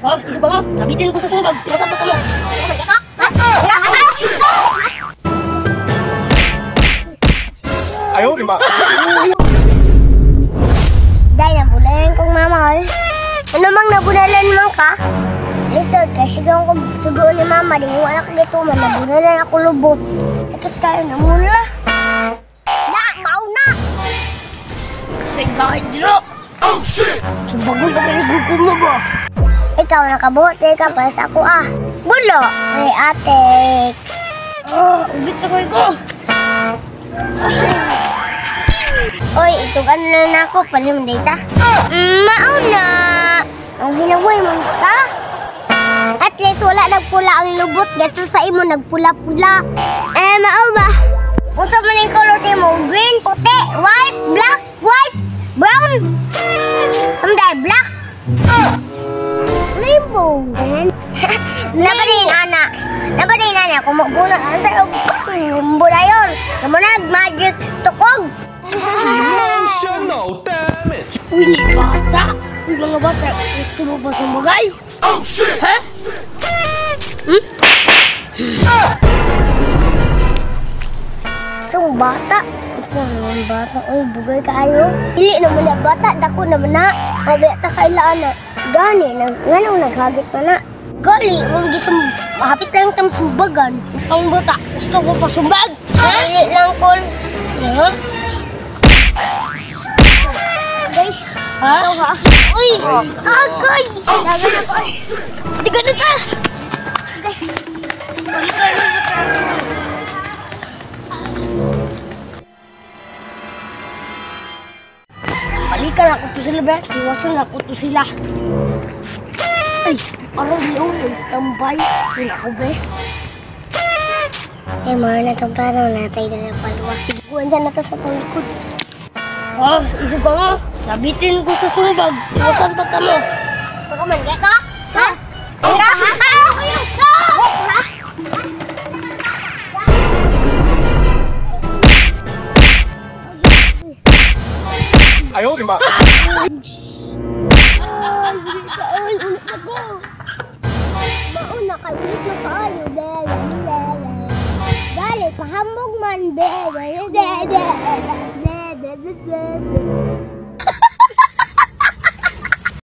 Oh, iso ba mo? Nabitin ko sa sumbag. Masabot ka mo. Ayaw, lima. Dahil nabulalan kong mama, oy. Ano mang nabulalan mo ka? Lisod, kasi ko sugoon ni mama, di yung anak nito man, nabulalan ako lubot. Sakit kayo na mula. Na, mauna! Say, bakit dito? Oh, shit! Sumbagol ka kayo gutom mo ba? Ikaw nakabuti ka pa sa ako ah. Bulo! Ay, atik. Oh, ugit na kayo ko. Oy, ito ka na ako, palim data. Mauna! Ang hinawoy mo ka? At least wala nagpula ang lubot. Gasto sa imo nagpula-pula. Mao ba? Unsa man yung color sa imo? Green, puti, white, black, white, brown. Someday black. Rainbow. Nabanin ana. Nabanin ana kung magbuna anda mula yon. Namunag magic tukog. Emotional damage! Uy, ni bata. Uy, mga bata. Gusto mo ba sumbagay? Oh, shit! Ha? So, bata. Gusto naman bata. Uy, bugay kaayo. Dili naman na bata. Dako naman na. Mabiyata kailaan na. Gani, nga naghagit pa na. Gali, huwag gisang mahapit lang tam sumbagan. Ang bata. Gusto mo pa sumbag? Ha? Dili lang, Col. Ha? Guys, Ha? ito ha. Uy! Agay! Dagan ako. Di ka na ka! Balikan ako to sila, be. Iwasan ako to sila. Ay, parang yun. May standby. Yun ako, be. Eh, mga na itong plano natin na paluwa. Sige, kuwan dyan na to sa talikod. Oh, iso ba mo? Nabitin ko sa sumbag. Iwasan pa ka mo. Gusto man, gaya ka? Ha? Ha? Ayaw, lima. Mauna ka, ulit na kayo, bebe, bebe. Dali, pahambog man, bebe, bebe, bebe, bebe, bebe.